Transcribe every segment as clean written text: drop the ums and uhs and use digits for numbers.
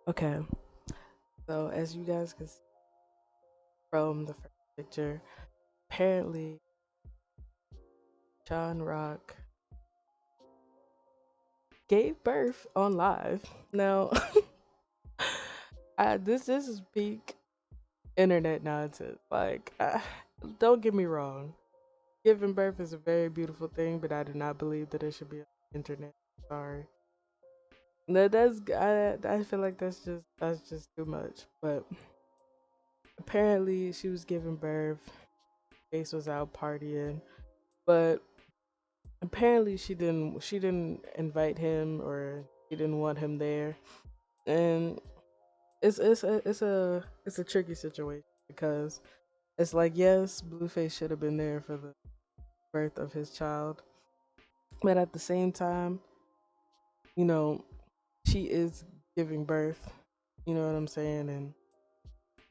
Okay, so as you guys can see from the first picture, apparently Chrisean Rock gave birth on live. Now, this is peak internet nonsense. Like, don't get me wrong, giving birth is a very beautiful thing, but I do not believe that it should be on the internet. Sorry. No, I feel like that's just too much. But apparently she was giving birth. Face was out partying, but apparently she didn't invite him or she didn't want him there, and it's a tricky situation because it's like yes, Blueface should have been there for the birth of his child, but at the same time, you know, she is giving birth. You know what I'm saying? And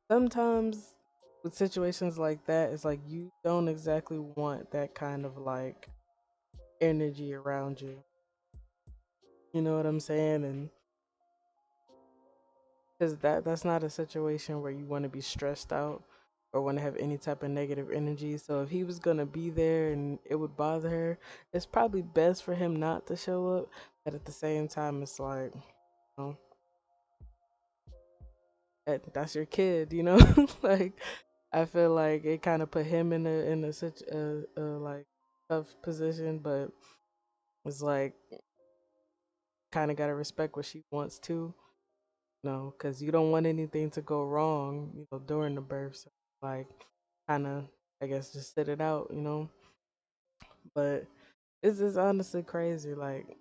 sometimes with situations like that, it's like you don't exactly want that kind of like energy around you. You know what I'm saying? And because that's not a situation where you want to be stressed out or want to have any type of negative energy. So if he was gonna be there and it would bother her, it's probably best for him not to show up. But at the same time, it's like, you know, that's your kid, you know. Like I feel like it kind of put him in a such a like tough position, but it's like kind of gotta respect what she wants to, you know, because you don't want anything to go wrong, you know, during the birth. So like kind of, I guess, just sit it out, you know. But it's just honestly crazy, like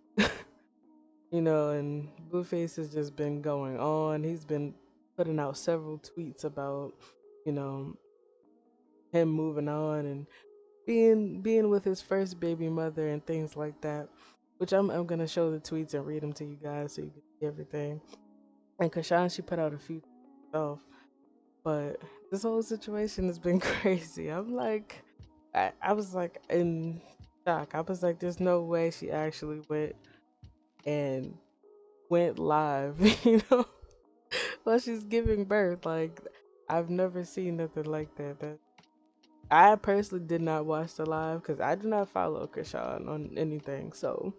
you know. And Blueface has just been going on. He's been putting out several tweets about, you know, him moving on and being with his first baby mother and things like that. Which I'm gonna show the tweets and read them to you guys so you can see everything. And Kashan, she put out a few herself, but this whole situation has been crazy. I was like in shock. I was like, there's no way she actually and went live, you know, while she's giving birth. Like, I've never seen nothing like that. That I personally did not watch the live because I do not follow Krishan on anything. So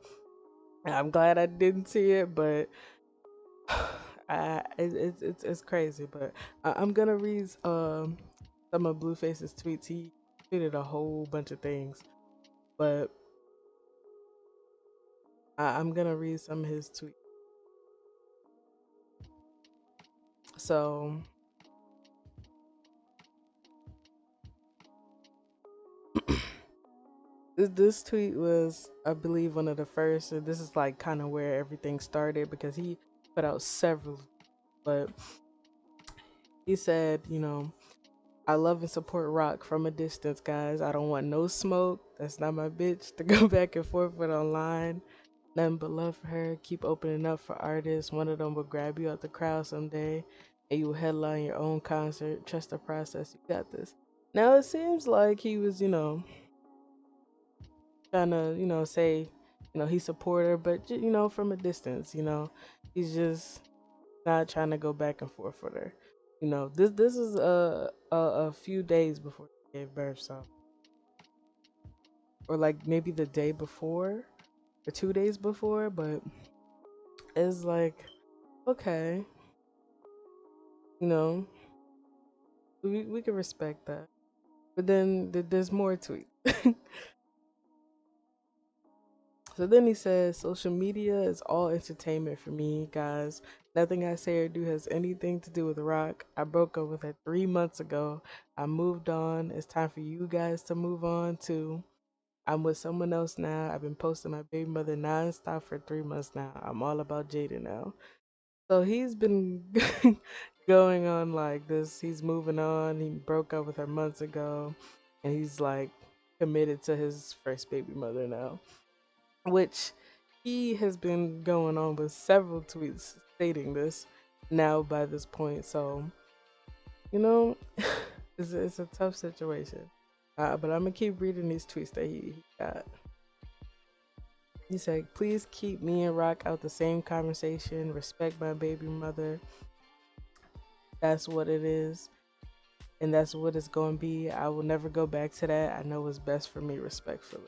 I'm glad I didn't see it, but it's crazy. But I'm gonna read some of Blueface's tweets. He tweeted a whole bunch of things, but I'm gonna read some of his tweets. So this tweet was, I believe, one of the first, and this is like kind of where everything started because he put out several, but he said, you know, I love and support Rock from a distance, guys. I don't want no smoke. That's not my bitch to go back and forth with online. Nothing but love for her. Keep opening up for artists. One of them will grab you out the crowd someday and you will headline your own concert. Trust the process. You got this. Now it seems like he was, you know, trying to, you know, say, you know, he support her, but you know, from a distance, you know, he's just not trying to go back and forth with her. You know, this is a few days before she gave birth, so or like maybe the day before or 2 days before, but it's like okay, you know, we can respect that. But then there's more tweets. So then he says, social media is all entertainment for me, guys. Nothing I say or do has anything to do with Rock. I broke up with her 3 months ago. I moved on. It's time for you guys to move on too. I'm with someone else now. I've been posting my baby mother nonstop for 3 months now. I'm all about Jada now. So he's been going on like this. He's moving on. He broke up with her months ago. And he's like committed to his first baby mother now, which he has been going on with several tweets stating this now by this point. So, you know, it's a tough situation. But I'm going to keep reading these tweets that he got. He said, please keep me and Rock out the same conversation. Respect my baby mother. That's what it is. And that's what it's going to be. I will never go back to that. I know what's best for me, respectfully.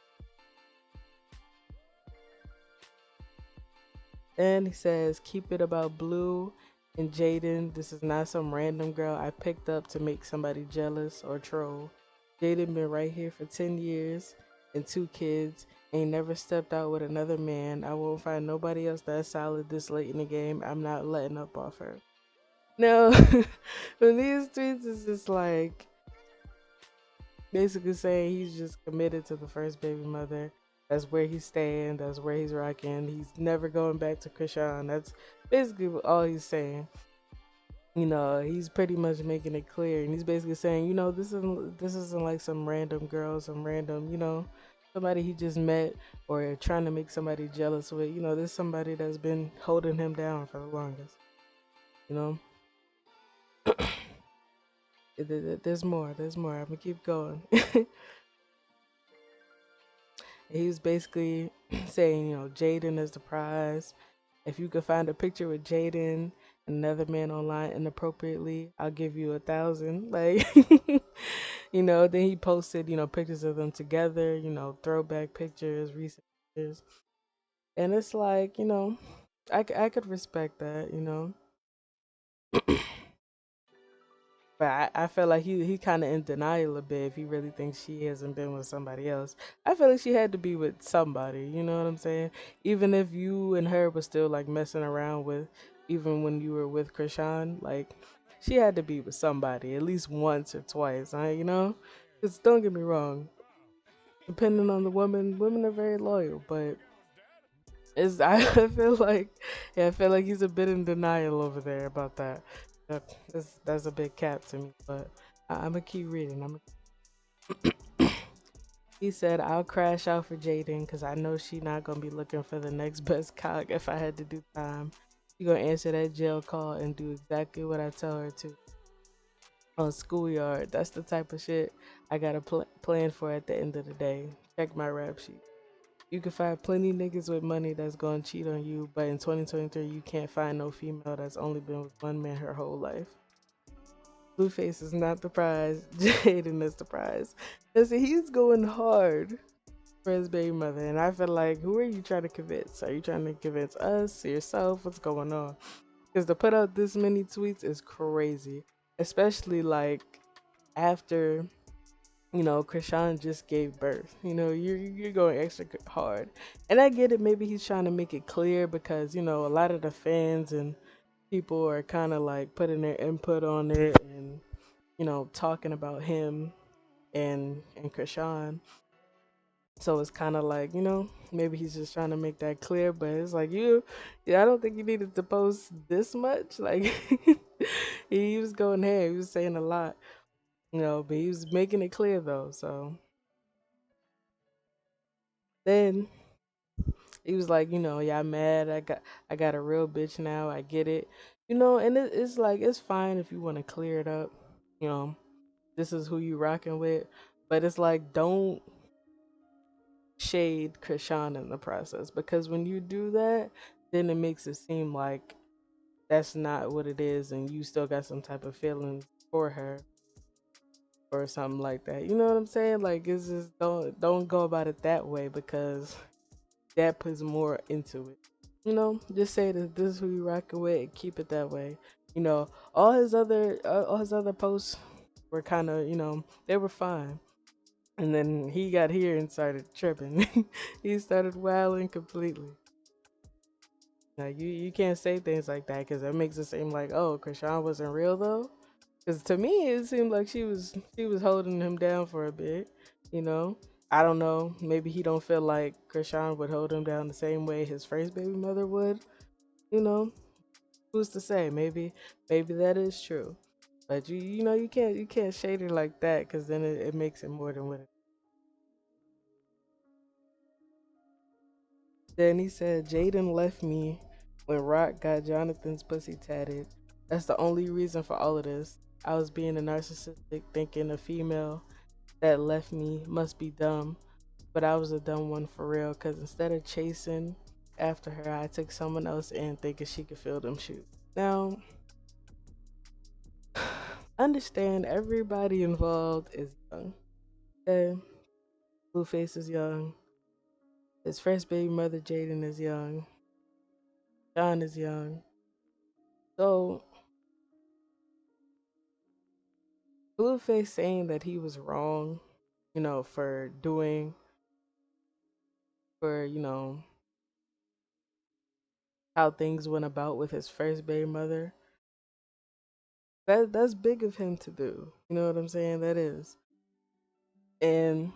Then he says, keep it about Blue and Jaden. This is not some random girl I picked up to make somebody jealous or troll. Jaden been right here for 10 years and 2 kids. Ain't never stepped out with another man. I won't find nobody else that's solid this late in the game. I'm not letting up off her. No, when these tweets is just like basically saying he's just committed to the first baby mother. That's where he's staying. That's where he's rocking. He's never going back to Chrisean. That's basically all he's saying. He's pretty much making it clear, and he's basically saying, this isn't like some random girl, some random, somebody he just met or trying to make somebody jealous with. There's somebody that's been holding him down for the longest. You know, there's more. There's more. I'm gonna keep going. He was basically saying, Jaden is the prize. If you could find a picture with Jaden and another man online inappropriately, I'll give you 1,000. Like, then he posted, pictures of them together, throwback pictures, recent pictures. And it's like, I could respect that. But I feel like he kind of in denial a bit if he really thinks she hasn't been with somebody else. I feel like she had to be with somebody, you know what I'm saying? Even if you and her was still like messing around with, even when you were with Chrisean, like she had to be with somebody at least once or twice, huh? Because don't get me wrong, depending on the woman, women are very loyal, but it's I feel like yeah, I feel like he's a bit in denial over there about that. That's a big cap to me, but I'm gonna keep reading. He said, I'll crash out for Jaden because I know she not gonna be looking for the next best cock if I had to do time. She gonna answer that jail call and do exactly what I tell her to. On schoolyard, that's the type of shit I got a plan for at the end of the day. Check my rap sheet. You can find plenty niggas with money that's gonna cheat on you, but in 2023 you can't find no female that's only been with one man her whole life. Blueface is not the prize. Jaden is the prize. Listen, he's going hard for his baby mother, and I feel like, who are you trying to convince? Are you trying to convince us, yourself? What's going on? Because to put out this many tweets is crazy, especially like after Chrisean just gave birth. You're going extra hard, and I get it. Maybe he's trying to make it clear because a lot of the fans and people are kind of like putting their input on it and talking about him and Chrisean. So it's kind of like maybe he's just trying to make that clear, but it's like yeah, I don't think you needed to post this much. Like he was going ahead, he was saying a lot, but he was making it clear though. So then he was like, yeah, I'm mad. I got a real bitch now. I get it, and it's like it's fine if you want to clear it up. You know, this is who you rocking with, but it's like don't shade Chrisean in the process because when you do that, then it makes it seem like that's not what it is, and you still got some type of feelings for her or something like that. You know what I'm saying? Like it's just don't go about it that way because that puts more into it. Just say that this is who you rocking with and keep it that way. All his other posts were kind of they were fine, and then he got here and started tripping. He started wilding completely. Like you can't say things like that because it makes it seem like, oh, Chrisean wasn't real though. Because to me it seemed like she was holding him down for a bit. You know, I don't know. Maybe he don't feel like Chrisean would hold him down the same way his first baby mother would. You know, who's to say? Maybe that is true. But you can't shade it like that because then it makes it more than what it. Then he said, Jaden left me when Rock got Jonathan's pussy tatted. That's the only reason for all of this. I was being a narcissistic, thinking a female that left me must be dumb, but I was a dumb one for real. Cause instead of chasing after her, I took someone else in thinking she could fill them shoes. Now, understand everybody involved is young. Okay, Blueface is young. His first baby mother Jaden is young. John is young. So Blueface saying that he was wrong, for doing for how things went about with his first baby mother. That's big of him to do. You know what I'm saying? That is. And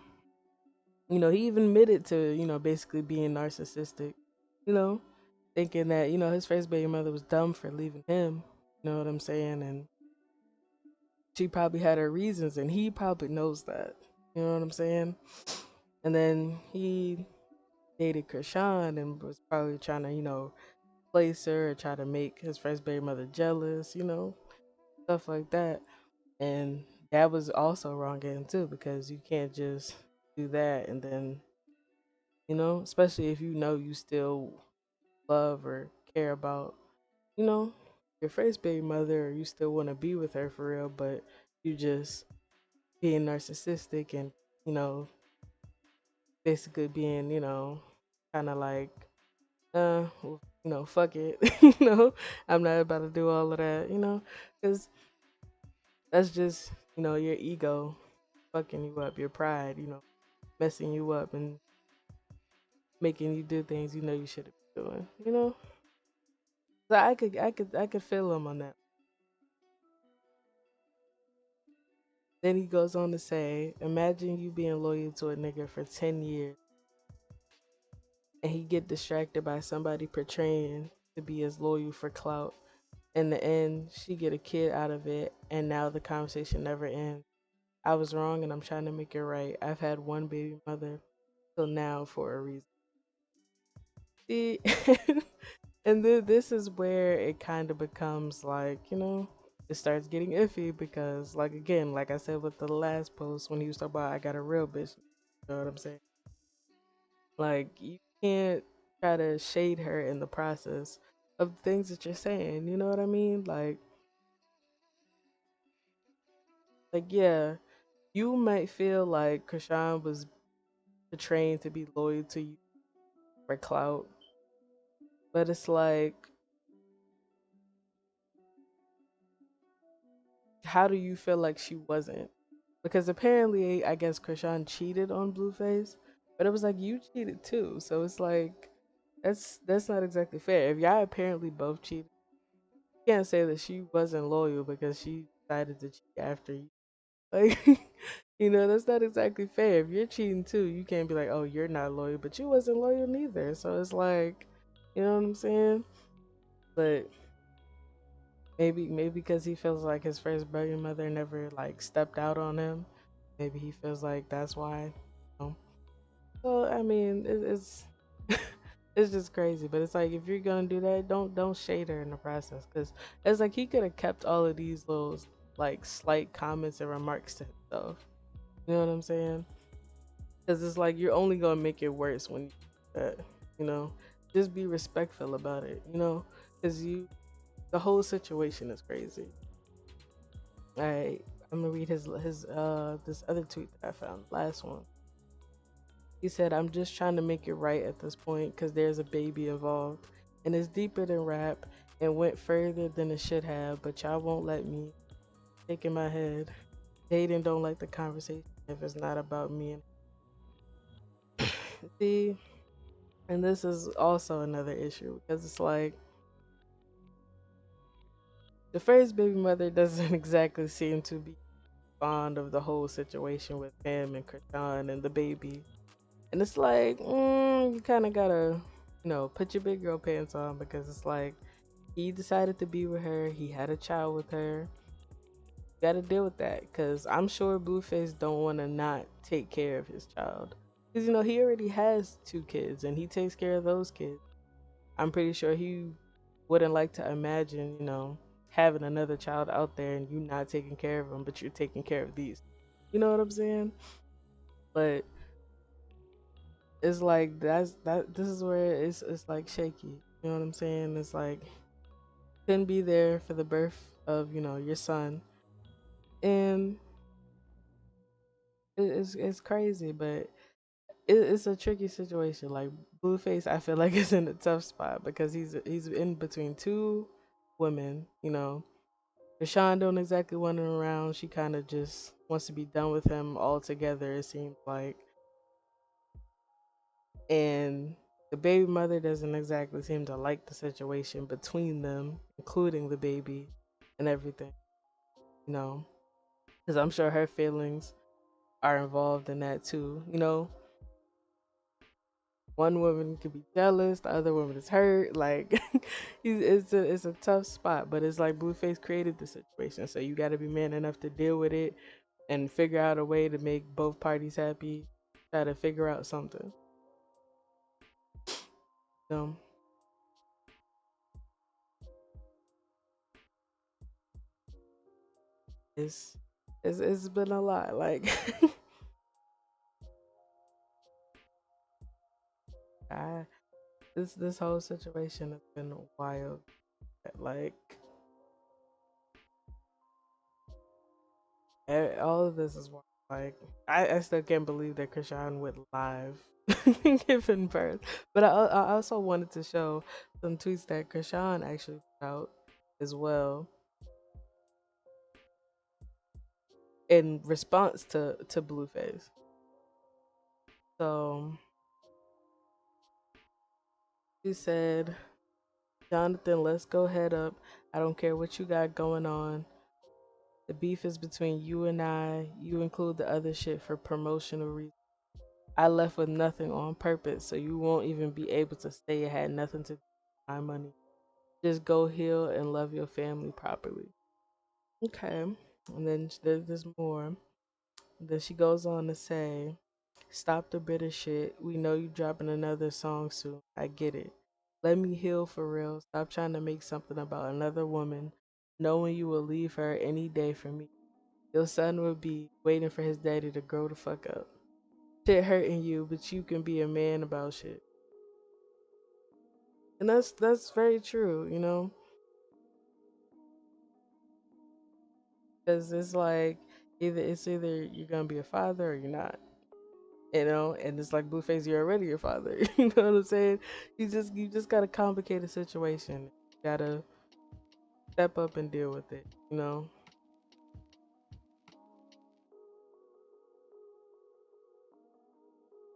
he even admitted to, basically being narcissistic, you know, thinking that, his first baby mother was dumb for leaving him. You know what I'm saying? And she probably had her reasons and he probably knows that. You know what I'm saying? And then he dated Chrisean and was probably trying to, place her or try to make his first baby mother jealous, stuff like that. And that was also wrong again too, because you can't just do that and then, especially if you still love or care about, you know, your first baby mother, or you still want to be with her for real, but you just being narcissistic and, you know, basically being, kind of like, well, fuck it, I'm not about to do all of that, because that's just, your ego fucking you up, your pride, messing you up and making you do things you shouldn't be doing. So I could feel him on that. Then he goes on to say, imagine you being loyal to a nigga for 10 years and he get distracted by somebody portraying to be as loyal for clout. In the end, she get a kid out of it and now the conversation never ends. I was wrong and I'm trying to make it right. I've had one baby mother till now for a reason. See, and then this is where it kind of becomes like, it starts getting iffy because, like, again, like I said with the last post when he was talking about I got a real bitch, you know what I'm saying? Like, you can't try to shade her in the process of things that you're saying, you know what I mean? Like yeah, you might feel like Krishan was trained to be loyal to you for clout, but it's like, how do you feel like she wasn't? Because apparently, I guess Krishan cheated on Blueface, but it was like you cheated too. So it's like that's not exactly fair. If y'all apparently both cheated, you can't say that she wasn't loyal because she decided to cheat after you. Like, that's not exactly fair. If you're cheating too, you can't be like, oh, you're not loyal, but you wasn't loyal neither. So it's like, you know what I'm saying? But maybe because he feels like his first baby mother never like stepped out on him. Maybe he feels like that's why. Well, I mean, it's it's just crazy. But it's like if you're gonna do that, don't shade her in the process, because it's like he could have kept all of these little like slight comments and remarks to himself. You know what I'm saying? Because it's like you're only gonna make it worse when you do that. You know, just be respectful about it. Because the whole situation is crazy. All right, I'm gonna read his this other tweet that I found, last one. He said, I'm just trying to make it right at this point because there's a baby involved. And it's deeper than rap and went further than it should have, but y'all won't let me. Shaking my head. Dating don't like the conversation if it's not about me. And see, and this is also another issue because it's like the first baby mother doesn't exactly seem to be fond of the whole situation with him and Krishan and the baby. And it's like, you kind of gotta, put your big girl pants on, because it's like he decided to be with her. He had a child with her. You gotta deal with that, because I'm sure Blueface don't want to not take care of his child. Because, he already has 2 kids and he takes care of those kids. I'm pretty sure he wouldn't like to imagine, having another child out there and you not taking care of them, but you're taking care of these. You know what I'm saying? But it's like that. This is where it's like shaky. You know what I'm saying? It's like couldn't be there for the birth of your son, and it's crazy, but it's a tricky situation. Like Blueface, I feel like is in a tough spot because he's in between two women. Rashawn don't exactly want him around. She kind of just wants to be done with him altogether. It seems like, and the baby mother doesn't exactly seem to like the situation between them, including the baby and everything. You know, because I'm sure her feelings are involved in that too. One woman could be jealous, the other woman is hurt. Like, it's a tough spot, but it's like Blueface created the situation, so you got to be man enough to deal with it and figure out a way to make both parties happy. Try to figure out something. So it's it's been a lot. Like, I this whole situation has been wild. Like, all of this is wild. Like, I still can't believe that Krishan went live giving birth. But I also wanted to show some tweets that Krishan actually put out as well in response to Blueface. So she said, "Jonathan, let's go head up. I don't care what you got going on. The beef is between you and I. You include the other shit for promotional reasons. I left with nothing on purpose, so you won't even be able to say it had nothing to do with my money. Just go heal and love your family properly." Okay. And then there's more. Then she goes on to say, "Stop the bitter shit. We know you dropping another song soon. I get it. Let me heal for real. Stop trying to make something about another woman, knowing you will leave her any day for me. Your son will be waiting for his daddy to grow the fuck up. Shit hurting you, but you can be a man about shit." And that's very true, because it's like either you're gonna be a father or you're not. And it's like Blueface, you're already your father. You know what I'm saying? You just got a complicated situation. You gotta step up and deal with it.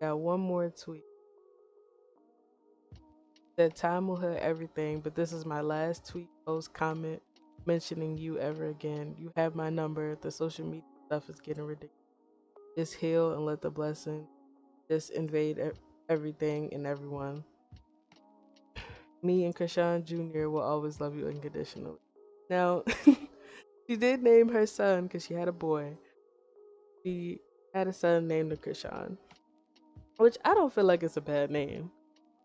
Got one more tweet that time will heal everything, but this is my last tweet, post, comment mentioning you ever again. You have my number. The social media stuff is getting ridiculous. Just heal and let the blessing just invade everything and everyone. Me and Krishan Jr. will always love you unconditionally. Now, she did name her son because she had a boy. She had a son named Krishan, which I don't feel like it's a bad name.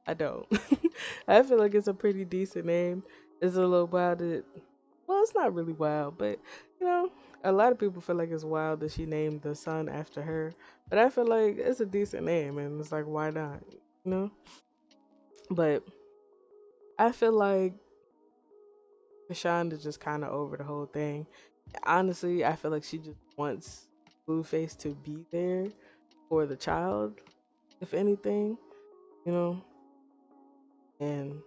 I don't. I feel like it's a pretty decent name. It's a little wild. Well, it's not really wild, but you know, a lot of people feel like it's wild that she named the son after her. But I feel like it's a decent name, and it's like, why not? You know. But I feel like Krishan is just kind of over the whole thing. Honestly, I feel like she just wants Blueface to be there for the child, if anything, you know. And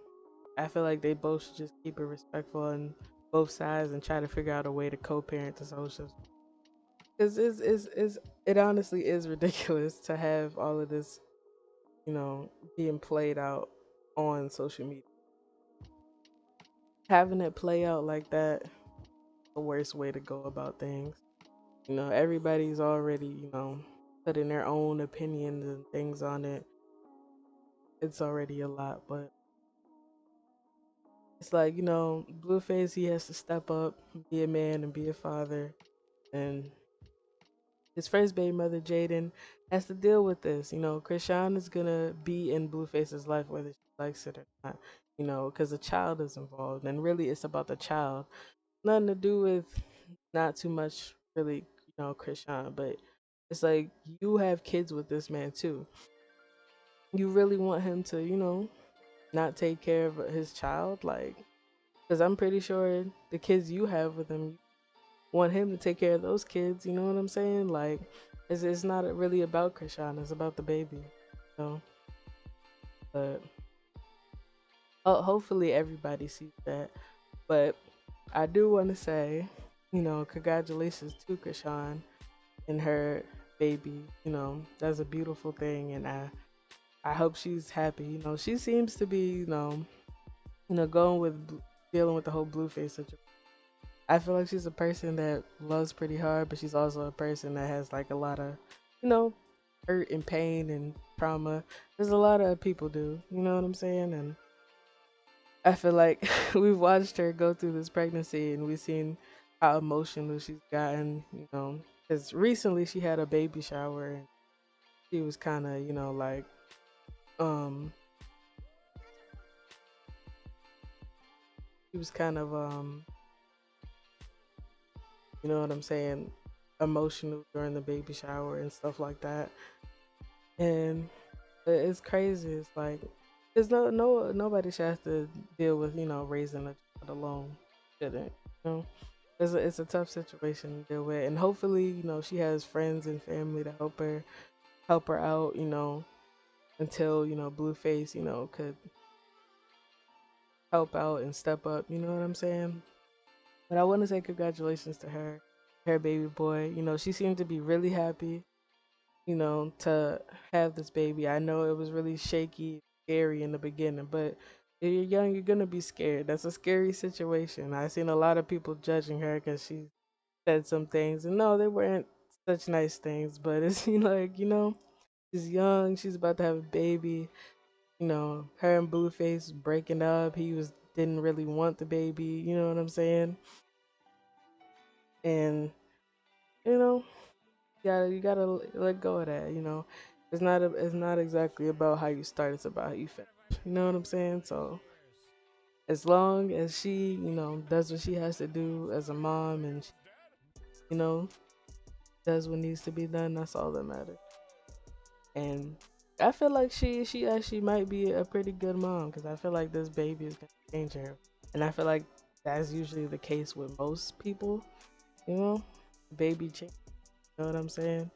I feel like they both should just keep it respectful on both sides and try to figure out a way to co-parent this whole shit. Because it honestly is ridiculous to have all of this, being played out on social media. Having it play out like that, the worst way to go about things. Everybody's already, putting their own opinions and things on it. It's already a lot, but it's like, Blueface, he has to step up, be a man, and be a father. And his first baby mother, Jaden, has to deal with this. Krishan is going to be in Blueface's life whether she likes it or not, because the child is involved. And really, it's about the child. Nothing to do with, not too much, really, Krishan, but it's like you have kids with this man too. you really want him to, not take care of his child, like, because I'm pretty sure the kids you have with him, you want him to take care of those kids. You know what I'm saying? Like, it's not really about Chrisean. It's about the baby. So, but hopefully everybody sees that. But I do want to say, congratulations to Chrisean and her baby. That's a beautiful thing, and I hope she's happy. She seems to be, going with dealing with the whole Blueface situation. I feel like she's a person that loves pretty hard, but she's also a person that has like a lot of, you know, hurt and pain and trauma. There's a lot of people do, you know what I'm saying? And I feel like we've watched her go through this pregnancy and we've seen how emotional she's gotten, because recently she had a baby shower and she was kind of, like, um, she was kind of, you know what I'm saying, emotional during the baby shower and stuff like that. And it's crazy. It's like, there's nobody should have to deal with, raising a child alone. Shouldn't, you know? It's a tough situation to deal with, and hopefully, she has friends and family to help her out, until Blueface, could help out and step up. You know what I'm saying? But I want to say congratulations to her baby boy. She seemed to be really happy, to have this baby. I know it was really shaky, scary in the beginning, but if you're young, you're gonna be scared. That's a scary situation. I've seen a lot of people judging her because she said some things, and no, they weren't such nice things. But it's like, she's young, she's about to have a baby. Her and Blueface breaking up. He was didn't really want the baby. You know what I'm saying? And you know, you gotta let go of that. It's not exactly about how you start. It's about how you finish. You know what I'm saying? So as long as she, does what she has to do as a mom, and she, you know, does what needs to be done, that's all that matters. And I feel like she actually might be a pretty good mom because I feel like this baby is gonna change her, and I feel like that's usually the case with most people. You know, baby change. You know what I'm saying?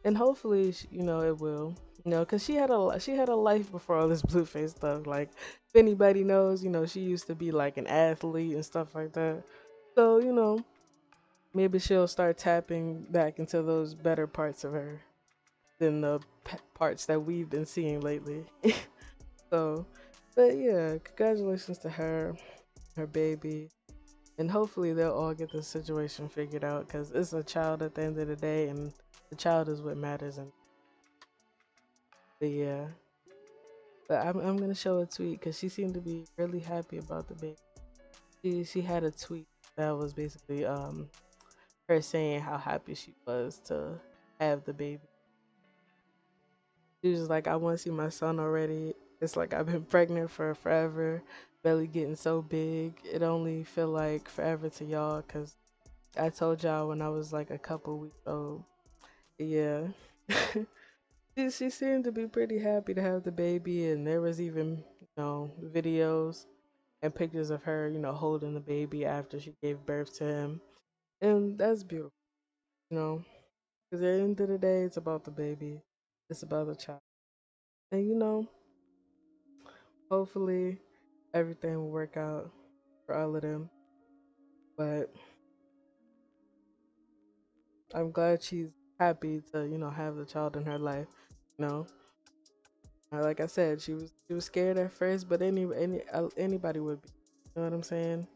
And hopefully, it will. Because she had a life before all this Blueface stuff. Like, if anybody knows, she used to be like an athlete and stuff like that. So, maybe she'll start tapping back into those better parts of her than the parts that we've been seeing lately. So, but yeah, congratulations to her baby, and hopefully they'll all get the situation figured out because it's a child at the end of the day, and the child is what matters. And but yeah, but I'm gonna show a tweet because she seemed to be really happy about the baby. She had a tweet that was basically her saying how happy she was to have the baby. She was like, I want to see my son already. It's like I've been pregnant for forever, belly getting so big. It only feel like forever to y'all because I told y'all when I was like a couple weeks old. Yeah. She seemed to be pretty happy to have the baby, and there was even, videos and pictures of her, holding the baby after she gave birth to him. And that's beautiful, you know, because at the end of the day, it's about the baby, it's about the child. And, hopefully everything will work out for all of them. But I'm glad she's happy to, have the child in her life, you know. Like I said, she was scared at first, but anybody would be. You know what I'm saying?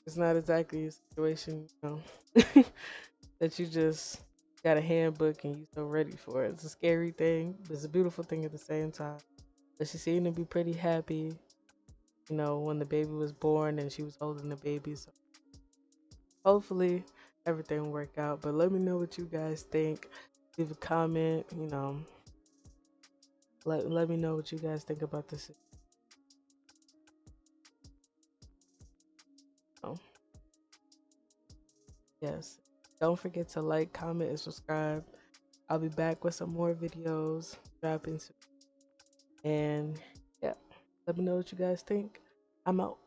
It's not exactly a situation, that you just got a handbook and you so ready for it. It's a scary thing, but it's a beautiful thing at the same time. But she seemed to be pretty happy, when the baby was born and she was holding the baby. So hopefully everything will work out. But let me know what you guys think. Leave a comment, let me know what you guys think about this. Oh, yes. Don't forget to like, comment, and subscribe. I'll be back with some more videos dropping soon. And yeah, let me know what you guys think. I'm out.